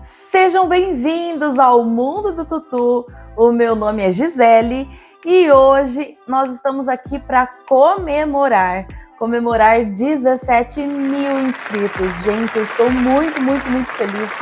Sejam bem-vindos ao Mundo do Tutu. O meu nome é Gisele e hoje nós estamos aqui para comemorar 17 mil inscritos. Gente, eu estou muito feliz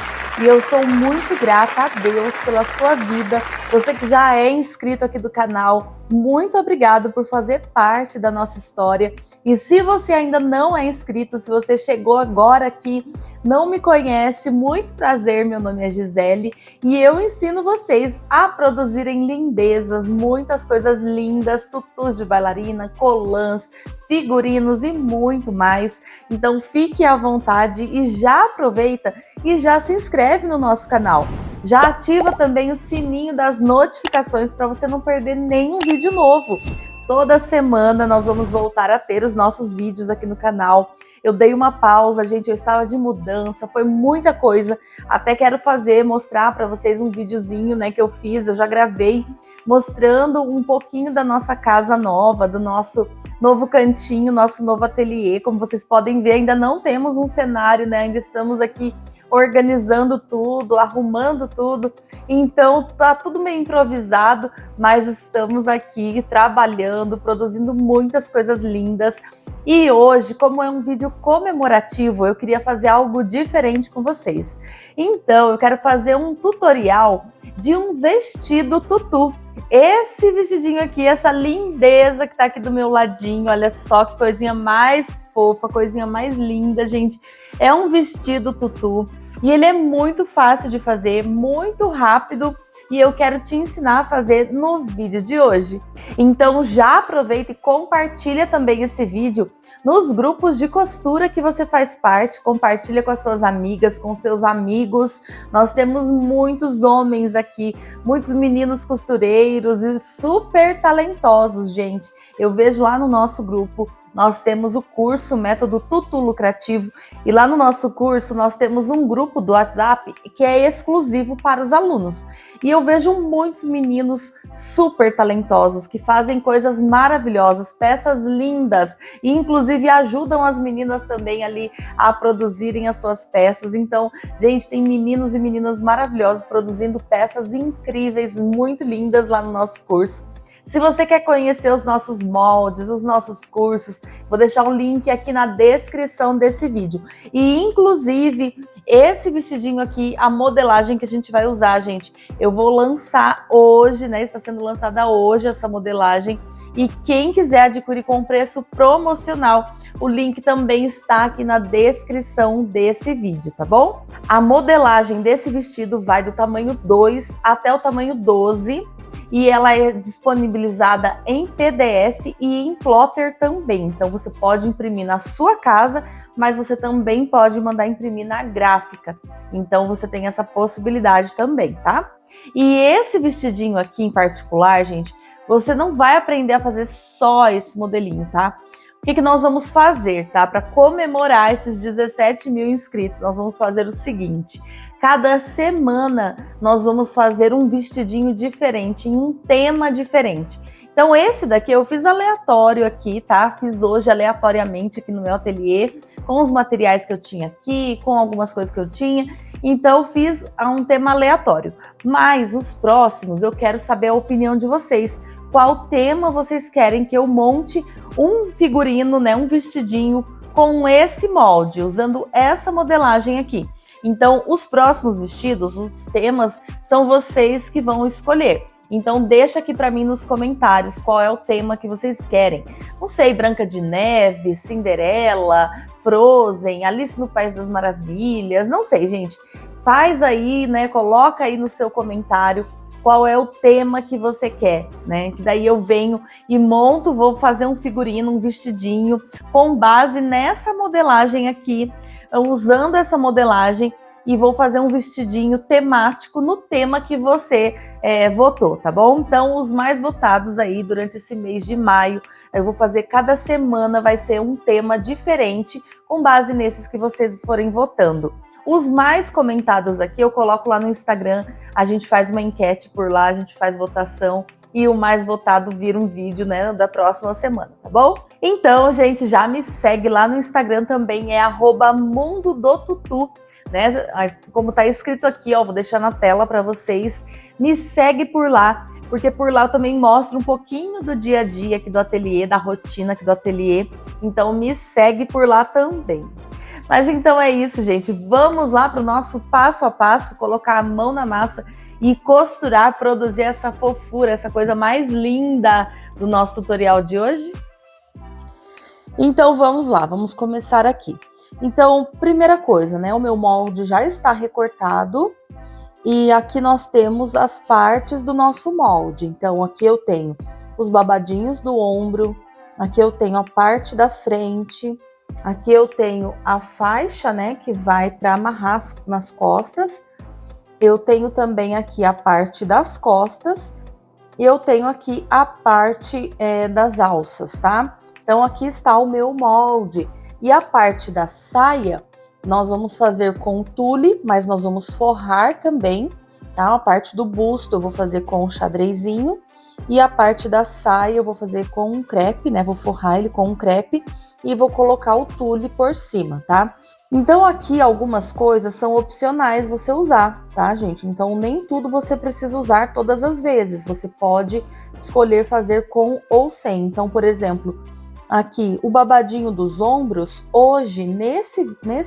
e eu sou muito grata a Deus pela sua vida. Você que já é inscrito aqui do canal, muito obrigado por fazer parte da nossa história. E se você ainda não é inscrito, se você chegou agora aqui, não me conhece, muito prazer, meu nome é Gisele e eu ensino vocês a produzirem lindezas, muitas coisas lindas, tutus de bailarina, colãs, figurinos e muito mais. Então fique à vontade e já aproveita e já se inscreve no nosso canal. Já ativa também o sininho das notificações para você não perder nenhum vídeo novo. Toda semana nós vamos voltar a ter os nossos vídeos aqui no canal. Eu dei uma pausa, gente, eu estava de mudança, foi muita coisa. Até quero mostrar para vocês um videozinho, né, que eu fiz, eu já gravei, mostrando um pouquinho da nossa casa nova, do nosso novo cantinho, nosso novo ateliê. Como vocês podem ver, ainda não temos um cenário, né, ainda estamos aqui organizando tudo, arrumando tudo, então tá tudo meio improvisado, mas estamos aqui trabalhando, produzindo muitas coisas lindas. E hoje, como é um vídeo comemorativo, eu queria fazer algo diferente com vocês. Então, eu quero fazer um tutorial de um vestido tutu. Esse vestidinho aqui, essa lindeza que tá aqui do meu ladinho, olha só que coisinha mais fofa, coisinha mais linda, gente. É um vestido tutu e ele é muito fácil de fazer, muito rápido, e eu quero te ensinar a fazer no vídeo de hoje. Então já aproveita e compartilha também esse vídeo nos grupos de costura que você faz parte, compartilha com as suas amigas, com seus amigos. Nós temos muitos homens aqui, muitos meninos costureiros e super talentosos, gente. Eu vejo lá no nosso grupo, nós temos o curso Método Tutu Lucrativo e lá no nosso curso nós temos um grupo do WhatsApp que é exclusivo para os alunos. E eu vejo muitos meninos super talentosos que fazem coisas maravilhosas, peças lindas e inclusive ajudam as meninas também ali a produzirem as suas peças. Então, gente, tem meninos e meninas maravilhosos produzindo peças incríveis, muito lindas lá no nosso curso. Se você quer conhecer os nossos moldes, os nossos cursos, vou deixar um link aqui na descrição desse vídeo. E, inclusive, esse vestidinho aqui, a modelagem que a gente vai usar, gente, eu vou lançar hoje, né? Está sendo lançada hoje essa modelagem. E quem quiser adquirir com preço promocional, o link também está aqui na descrição desse vídeo, tá bom? A modelagem desse vestido vai do tamanho 2 até o tamanho 12. E ela é disponibilizada em PDF e em plotter também. Então você pode imprimir na sua casa, mas você também pode mandar imprimir na gráfica. Então você tem essa possibilidade também, tá? E esse vestidinho aqui em particular, gente, você não vai aprender a fazer só esse modelinho, tá? O que nós vamos fazer, tá? Para comemorar esses 17 mil inscritos, nós vamos fazer o seguinte: cada semana nós vamos fazer um vestidinho diferente, em um tema diferente. Então esse daqui eu fiz aleatório aqui, tá? Fiz hoje aleatoriamente aqui no meu ateliê, com os materiais que eu tinha aqui, com algumas coisas que eu tinha. Então fiz um tema aleatório. Mas os próximos eu quero saber a opinião de vocês. Qual tema vocês querem que eu monte um figurino, né, um vestidinho com esse molde, usando essa modelagem aqui. Então, os próximos vestidos, os temas, são vocês que vão escolher. Então, deixa aqui para mim nos comentários qual é o tema que vocês querem. Não sei, Branca de Neve, Cinderela, Frozen, Alice no País das Maravilhas, não sei, gente. Faz aí, né, coloca aí no seu comentário qual é o tema que você quer, né? Que daí eu venho e monto, vou fazer um figurino, um vestidinho, com base nessa modelagem aqui, usando essa modelagem, e vou fazer um vestidinho temático no tema que você votou, tá bom? Então, os mais votados aí durante esse mês de maio, eu vou fazer cada semana, vai ser um tema diferente, com base nesses que vocês forem votando. Os mais comentados aqui eu coloco lá no Instagram, a gente faz uma enquete por lá, a gente faz votação e o mais votado vira um vídeo, né, da próxima semana, tá bom? Então, gente, já me segue lá no Instagram também, é @mundodotutu, né? Como tá escrito aqui, ó, vou deixar na tela para vocês. Me segue por lá, porque por lá eu também mostro um pouquinho do dia a dia aqui do ateliê, da rotina aqui do ateliê. Então, me segue por lá também. Mas então é isso, gente. Vamos lá para o nosso passo a passo, colocar a mão na massa e costurar, produzir essa fofura, essa coisa mais linda do nosso tutorial de hoje? Então vamos lá, vamos começar aqui. Então, primeira coisa, né? O meu molde já está recortado e aqui nós temos as partes do nosso molde. Então, aqui eu tenho os babadinhos do ombro, aqui eu tenho a parte da frente, aqui eu tenho a faixa, né, que vai para amarrar nas costas. Eu tenho também aqui a parte das costas e eu tenho aqui a parte das alças, tá? Então, aqui está o meu molde. E a parte da saia, nós vamos fazer com tule, mas nós vamos forrar também, tá? A parte do busto eu vou fazer com um xadrezinho. E a parte da saia eu vou fazer com um crepe, né? Vou forrar ele com um crepe e vou colocar o tule por cima, tá? Então, aqui algumas coisas são opcionais você usar, tá, gente? Então, nem tudo você precisa usar todas as vezes. Você pode escolher fazer com ou sem. Então, por exemplo, aqui o babadinho dos ombros, hoje, nesse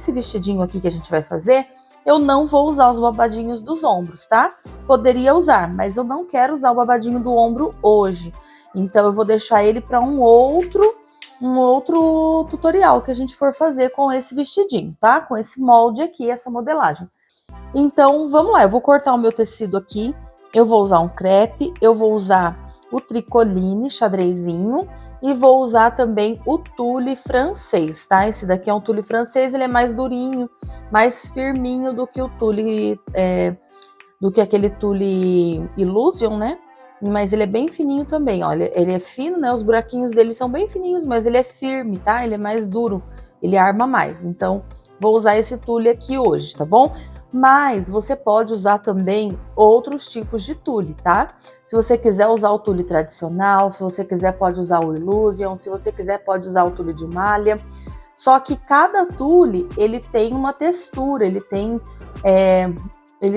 vestidinho aqui que a gente vai fazer, eu não vou usar os babadinhos dos ombros, tá? Poderia usar, mas eu não quero usar o babadinho do ombro hoje. Então, eu vou deixar ele para um outro tutorial que a gente for fazer com esse vestidinho, tá? Com esse molde aqui, essa modelagem. Então, vamos lá, eu vou cortar o meu tecido aqui, eu vou usar um crepe, eu vou usar o tricoline xadrezinho e vou usar também o tule francês, tá? Esse daqui é um tule francês, ele é mais durinho, mais firminho do que o tule, do que aquele tule Illusion, né? Mas ele é bem fininho também, olha, ele é fino, né? Os buraquinhos dele são bem fininhos, mas ele é firme, tá? Ele é mais duro, ele arma mais. Então, vou usar esse tule aqui hoje, tá bom? Mas você pode usar também outros tipos de tule, tá? Se você quiser usar o tule tradicional, se você quiser pode usar o Illusion, se você quiser pode usar o tule de malha. Só que cada tule, ele tem uma textura, ele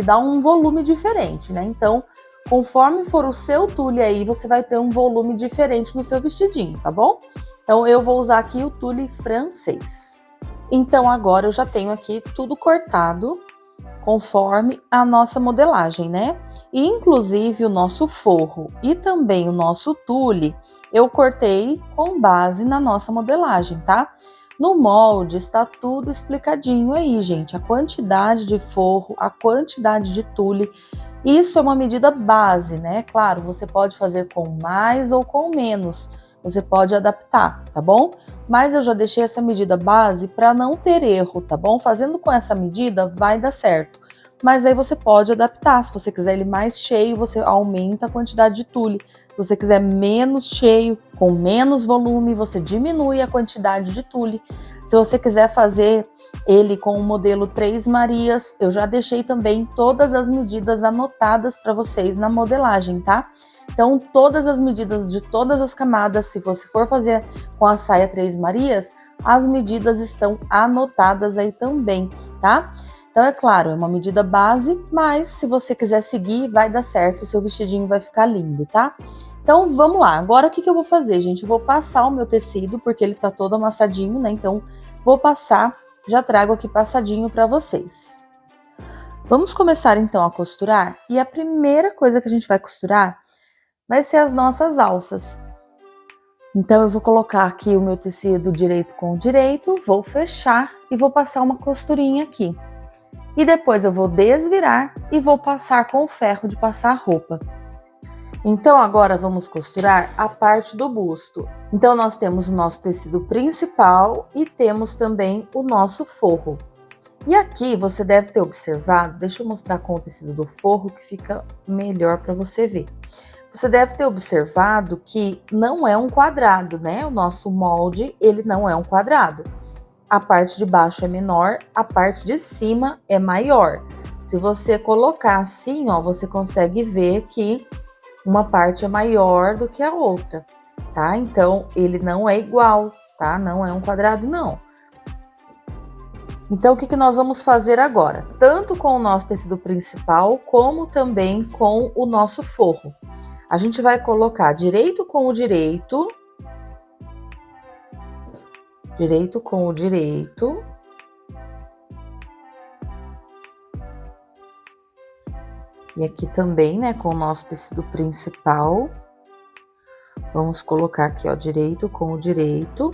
dá um volume diferente, né? Então, conforme for o seu tule aí, você vai ter um volume diferente no seu vestidinho, tá bom? Então, eu vou usar aqui o tule francês. Então, agora eu já tenho aqui tudo cortado, conforme a nossa modelagem, né? E, inclusive, o nosso forro e também o nosso tule, eu cortei com base na nossa modelagem, tá? No molde está tudo explicadinho aí, gente. A quantidade de forro, a quantidade de tule. Isso é uma medida base, né? Claro, você pode fazer com mais ou com menos. Você pode adaptar, tá bom? Mas eu já deixei essa medida base para não ter erro, tá bom? Fazendo com essa medida vai dar certo. Mas aí você pode adaptar. Se você quiser ele mais cheio, você aumenta a quantidade de tule. Se você quiser menos cheio, com menos volume, você diminui a quantidade de tule. Se você quiser fazer ele com o modelo 3 Marias, eu já deixei também todas as medidas anotadas para vocês na modelagem, tá? Então, todas as medidas de todas as camadas, se você for fazer com a saia 3 Marias, as medidas estão anotadas aí também, tá? Então, é claro, é uma medida base, mas se você quiser seguir, vai dar certo, o seu vestidinho vai ficar lindo, tá? Então, vamos lá. Agora, o que eu vou fazer, gente? Eu vou passar o meu tecido, porque ele tá todo amassadinho, né? Então, vou passar, já trago aqui passadinho para vocês. Vamos começar, então, a costurar. E a primeira coisa que a gente vai costurar vai ser as nossas alças. Então, eu vou colocar aqui o meu tecido direito com o direito, vou fechar e vou passar uma costurinha aqui. E depois eu vou desvirar e vou passar com o ferro de passar roupa. Então, agora vamos costurar a parte do busto. Então, nós temos o nosso tecido principal e temos também o nosso forro. E aqui você deve ter observado, deixa eu mostrar com o tecido do forro que fica melhor para você ver. Você deve ter observado que não é um quadrado, né? O nosso molde, ele não é um quadrado. A parte de baixo é menor, a parte de cima é maior. Se você colocar assim, ó, você consegue ver que uma parte é maior do que a outra, tá? Então, ele não é igual, tá? Não é um quadrado, não. Então, o que nós vamos fazer agora? Tanto com o nosso tecido principal, como também com o nosso forro. A gente vai colocar direito com o direito, direito com o direito, e aqui também, né, com o nosso tecido principal. Vamos colocar aqui, ó, direito com o direito.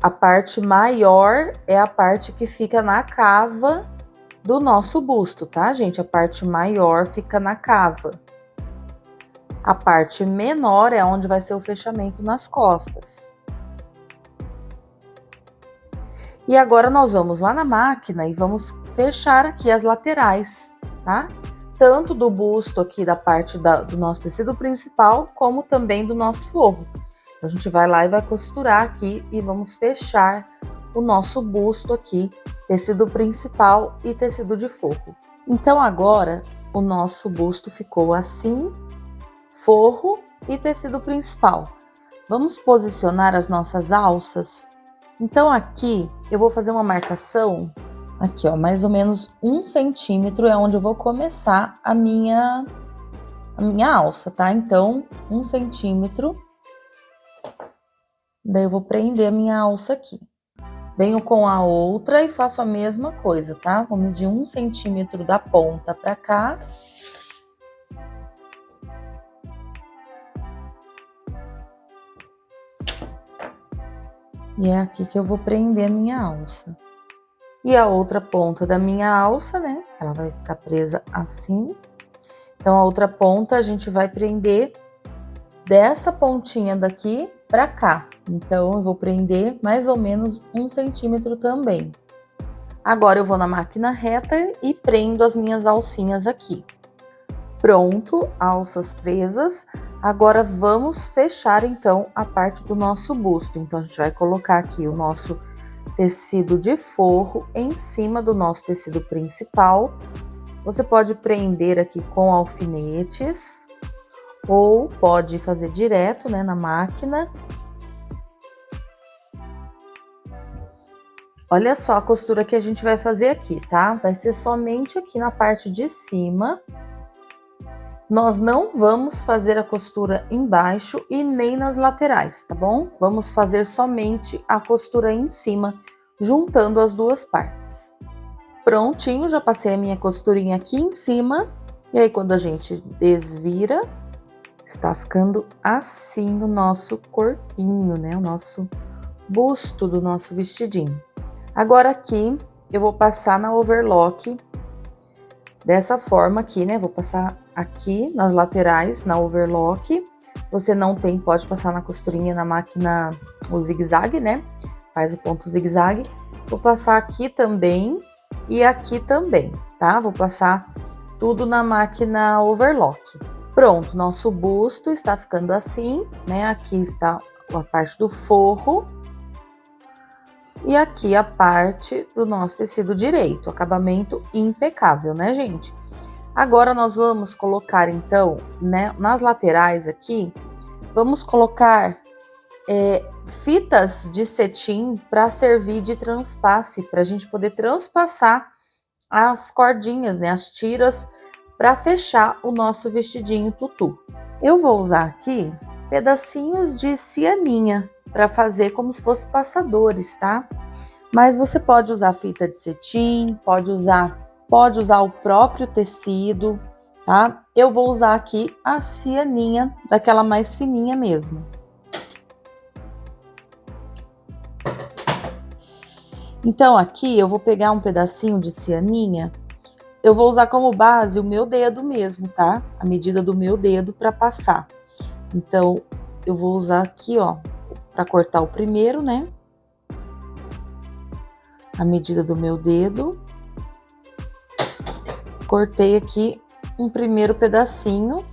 A parte maior é a parte que fica na cava do nosso busto, tá, gente? A parte maior fica na cava. A parte menor é onde vai ser o fechamento nas costas. E agora nós vamos lá na máquina e vamos fechar aqui as laterais, tá? Tanto do busto aqui da parte do nosso tecido principal, como também do nosso forro. Então, a gente vai lá e vai costurar aqui e vamos fechar o nosso busto aqui, tecido principal e tecido de forro. Então, agora, o nosso busto ficou assim, forro e tecido principal. Vamos posicionar as nossas alças. Então, aqui, eu vou fazer uma marcação, aqui, ó, mais ou menos 1 centímetro é onde eu vou começar a minha alça, tá? Então, 1 centímetro, daí eu vou prender a minha alça aqui. Venho com a outra e faço a mesma coisa, tá? Vou medir 1 centímetro da ponta pra cá. E é aqui que eu vou prender a minha alça. E a outra ponta da minha alça, né? Ela vai ficar presa assim. Então, a outra ponta a gente vai prender dessa pontinha daqui pra cá. Então, eu vou prender mais ou menos 1 centímetro também. Agora, eu vou na máquina reta e prendo as minhas alcinhas aqui. Pronto, alças presas. Agora, vamos fechar, então, a parte do nosso busto. Então, a gente vai colocar aqui o nosso tecido de forro em cima do nosso tecido principal. Você pode prender aqui com alfinetes ou pode fazer direto, né, na máquina. Olha só a costura que a gente vai fazer aqui, tá? Vai ser somente aqui na parte de cima. Nós não vamos fazer a costura embaixo e nem nas laterais, tá bom? Vamos fazer somente a costura em cima, juntando as duas partes. Prontinho, já passei a minha costurinha aqui em cima. E aí, quando a gente desvira, está ficando assim o nosso corpinho, né? O nosso busto do nosso vestidinho. Agora aqui, eu vou passar na overlock dessa forma aqui, né? Vou passar aqui nas laterais, na overlock. Se você não tem, pode passar na costurinha na máquina, o zigue-zague, né? Faz o ponto zigue-zague. Vou passar aqui também e aqui também, tá? Vou passar tudo na máquina overlock. Pronto, nosso busto está ficando assim, né? Aqui está a parte do forro. E aqui a parte do nosso tecido direito, acabamento impecável, né, gente? Agora, nós vamos colocar, então, né, nas laterais aqui, vamos colocar fitas de cetim para servir de transpasse, para a gente poder transpassar as cordinhas, né, as tiras, para fechar o nosso vestidinho tutu. Eu vou usar aqui pedacinhos de cianinha para fazer como se fosse passadores, tá? Mas você pode usar fita de cetim, pode usar o próprio tecido, tá? Eu vou usar aqui a cianinha, daquela mais fininha mesmo. Então, aqui eu vou pegar um pedacinho de cianinha, eu vou usar como base o meu dedo mesmo, tá? A medida do meu dedo para passar. Então, eu vou usar aqui, ó, para cortar o primeiro, né? A medida do meu dedo. Cortei aqui um primeiro pedacinho.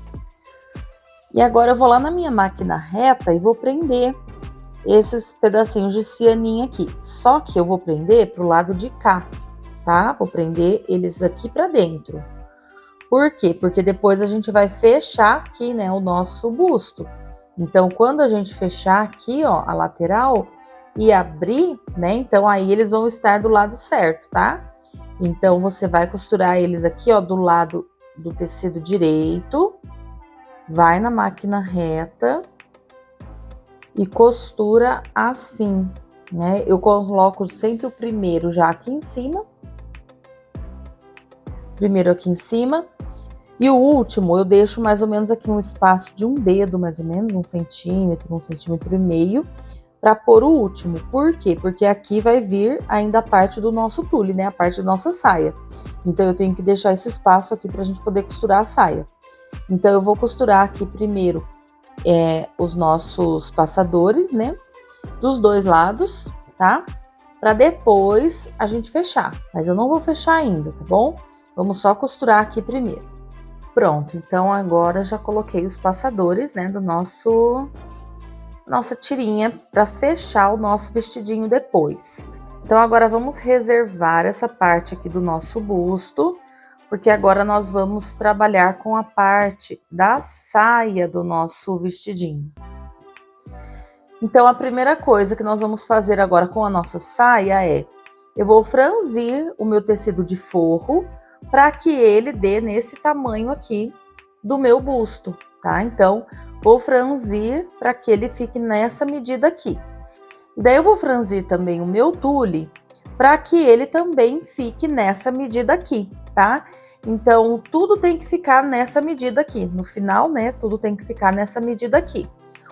E agora eu vou lá na minha máquina reta e vou prender esses pedacinhos de cianinha aqui. Só que eu vou prender pro lado de cá, tá? Vou prender eles aqui para dentro. Por quê? Porque depois a gente vai fechar aqui, né, o nosso busto. Então, quando a gente fechar aqui, ó, a lateral e abrir, né, então aí eles vão estar do lado certo, tá? Então, você vai costurar eles aqui, ó, do lado do tecido direito, vai na máquina reta e costura assim, né? Eu coloco sempre o primeiro já aqui em cima. Primeiro aqui em cima. E o último, eu deixo mais ou menos aqui um espaço de um dedo, mais ou menos, 1 centímetro e meio, para pôr o último. Por quê? Porque aqui vai vir ainda a parte do nosso tule, né? A parte da nossa saia. Então, eu tenho que deixar esse espaço aqui para a gente poder costurar a saia. Então, eu vou costurar aqui primeiro os nossos passadores, né? Dos dois lados, tá? Para depois a gente fechar. Mas eu não vou fechar ainda, tá bom? Vamos só costurar aqui primeiro. Pronto, então agora já coloquei os passadores, né, do nossa tirinha para fechar o nosso vestidinho depois. Então agora vamos reservar essa parte aqui do nosso busto, porque agora nós vamos trabalhar com a parte da saia do nosso vestidinho. Então a primeira coisa que nós vamos fazer agora com a nossa saia eu vou franzir o meu tecido de forro para que ele dê nesse tamanho aqui do meu busto, tá? Então, vou franzir para que ele fique nessa medida aqui. Daí, eu vou franzir também o meu tule para que ele também fique nessa medida aqui, tá? Então, tudo tem que ficar nessa medida aqui. No final, né, tudo tem que ficar nessa medida aqui.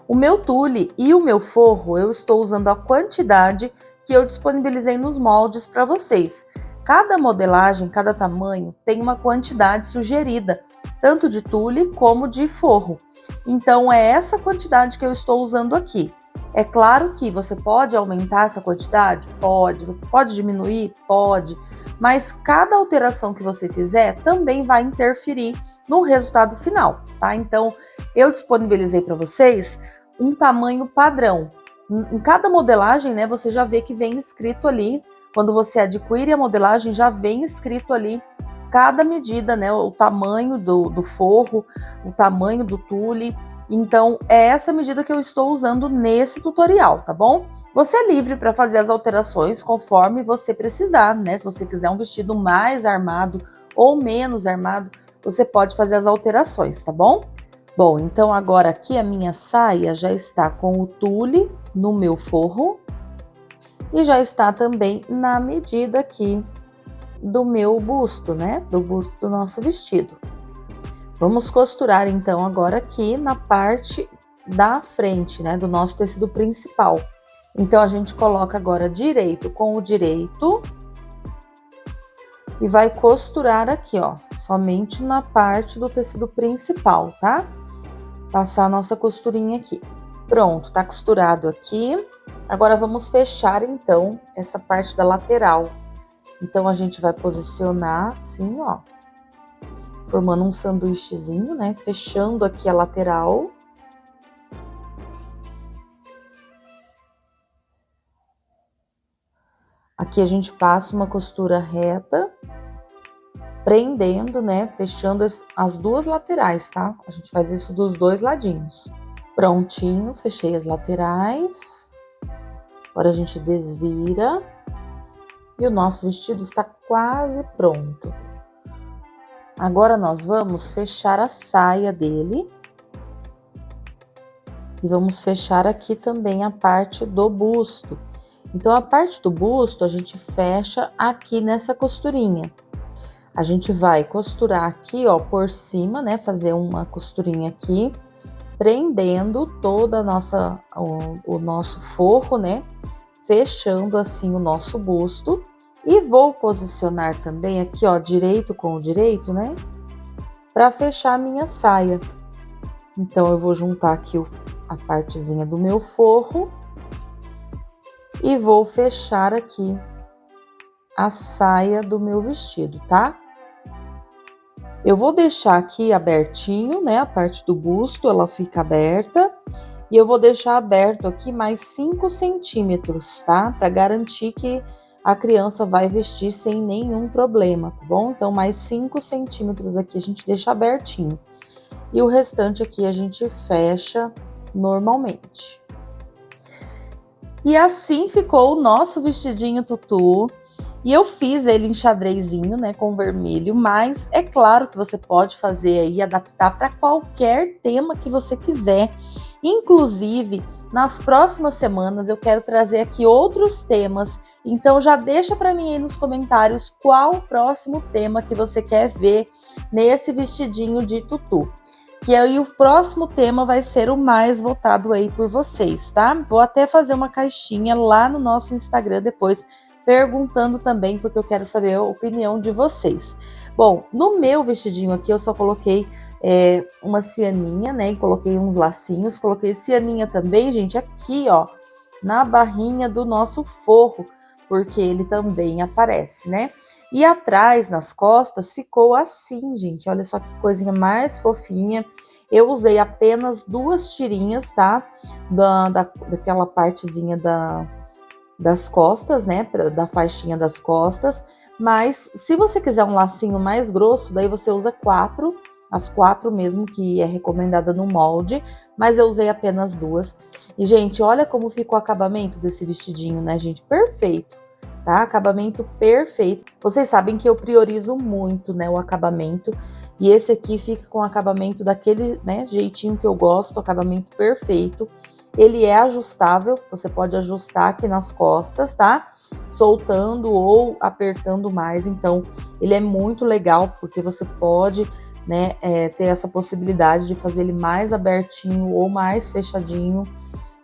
O meu tule e o meu forro, eu estou usando a quantidade que eu disponibilizei nos moldes para vocês. Cada modelagem, cada tamanho tem uma quantidade sugerida, tanto de tule como de forro. Então, é essa quantidade que eu estou usando aqui. É claro que você pode aumentar essa quantidade? Pode. Você pode diminuir? Pode. Mas cada alteração que você fizer também vai interferir no resultado final, tá? Então, eu disponibilizei para vocês um tamanho padrão. Em cada modelagem, né, você já vê que vem escrito ali. Quando você adquire a modelagem, já vem escrito ali cada medida, né? O tamanho do forro, o tamanho do tule. Então, é essa medida que eu estou usando nesse tutorial, tá bom? Você é livre para fazer as alterações conforme você precisar, né? Se você quiser um vestido mais armado ou menos armado, você pode fazer as alterações, tá bom? Bom, então agora aqui a minha saia já está com o tule no meu forro. E já está também na medida aqui do meu busto, né? Do busto do nosso vestido. Vamos costurar então agora aqui na parte da frente, né? Do nosso tecido principal. Então, a gente coloca agora direito com o direito. E vai costurar aqui, ó. Somente na parte do tecido principal, tá? Passar a nossa costurinha aqui. Pronto, tá costurado aqui. Agora, vamos fechar, então, essa parte da lateral. Então, a gente vai posicionar assim, ó. Formando um sanduíchezinho, né? Fechando aqui a lateral. Aqui a gente passa uma costura reta. Prendendo, né? Fechando as duas laterais, tá? A gente faz isso dos dois ladinhos. Prontinho, fechei as laterais. Agora a gente desvira. E o nosso vestido está quase pronto. Agora nós vamos fechar a saia dele. E vamos fechar aqui também a parte do busto. Então, a parte do busto a gente fecha aqui nessa costurinha. A gente vai costurar aqui, ó, por cima, né? Fazer uma costurinha aqui, prendendo toda a nossa, o nosso forro, né? Fechando assim o nosso busto. E vou posicionar também aqui, ó, direito com o direito, né? Para fechar a minha saia. Então, eu vou juntar aqui a partezinha do meu forro. E vou fechar aqui a saia do meu vestido, tá? Eu vou deixar aqui abertinho, né? A parte do busto, ela fica aberta. E eu vou deixar aberto aqui mais 5 centímetros, tá? Para garantir que a criança vai vestir sem nenhum problema, tá bom? Então, mais 5 centímetros aqui a gente deixa abertinho. E o restante aqui a gente fecha normalmente. E assim ficou o nosso vestidinho tutu. E eu fiz ele em xadrezinho, né, com vermelho, mas é claro que você pode fazer aí, adaptar para qualquer tema que você quiser. Inclusive, nas próximas semanas eu quero trazer aqui outros temas, então já deixa para mim aí nos comentários qual o próximo tema que você quer ver nesse vestidinho de tutu. Que aí o próximo tema vai ser o mais votado aí por vocês, tá? Vou até fazer uma caixinha lá no nosso Instagram depois, perguntando também, porque eu quero saber a opinião de vocês. Bom, no meu vestidinho aqui eu só coloquei uma cianinha, né? E coloquei uns lacinhos, coloquei cianinha também, gente, aqui, ó, na barrinha do nosso forro, porque ele também aparece, né? E atrás, nas costas, ficou assim, gente. Olha só que coisinha mais fofinha. Eu usei apenas 2 tirinhas, tá? Daquela partezinha das costas, né? Da faixinha das costas. Mas se você quiser um lacinho mais grosso, daí você usa 4. As 4 mesmo, que é recomendada no molde. Mas eu usei apenas 2. E, gente, olha como ficou o acabamento desse vestidinho, né, gente? Perfeito. Tá? Acabamento perfeito. Vocês sabem que eu priorizo muito, né, o acabamento. E esse aqui fica com o acabamento daquele, né, jeitinho que eu gosto, acabamento perfeito. Ele é ajustável, você pode ajustar aqui nas costas, tá? Soltando ou apertando mais. Então, ele é muito legal, porque você pode, né, ter essa possibilidade de fazer ele mais abertinho ou mais fechadinho.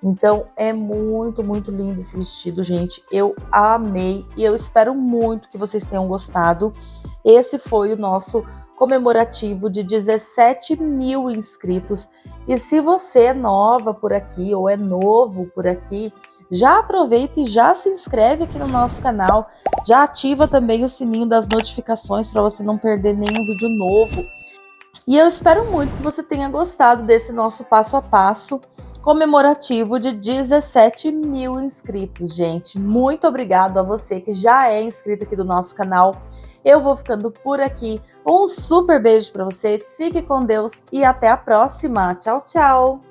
Então, é muito, muito lindo esse vestido, gente. Eu amei e eu espero muito que vocês tenham gostado. Esse foi o nosso comemorativo de 17 mil inscritos. E se você é nova por aqui ou é novo por aqui, já aproveita e já se inscreve aqui no nosso canal. Já ativa também o sininho das notificações para você não perder nenhum vídeo novo. E eu espero muito que você tenha gostado desse nosso passo a passo comemorativo de 17 mil inscritos, gente. Muito obrigado a você que já é inscrito aqui do nosso canal. Eu vou ficando por aqui. Um super beijo para você, fique com Deus e até a próxima. Tchau, tchau!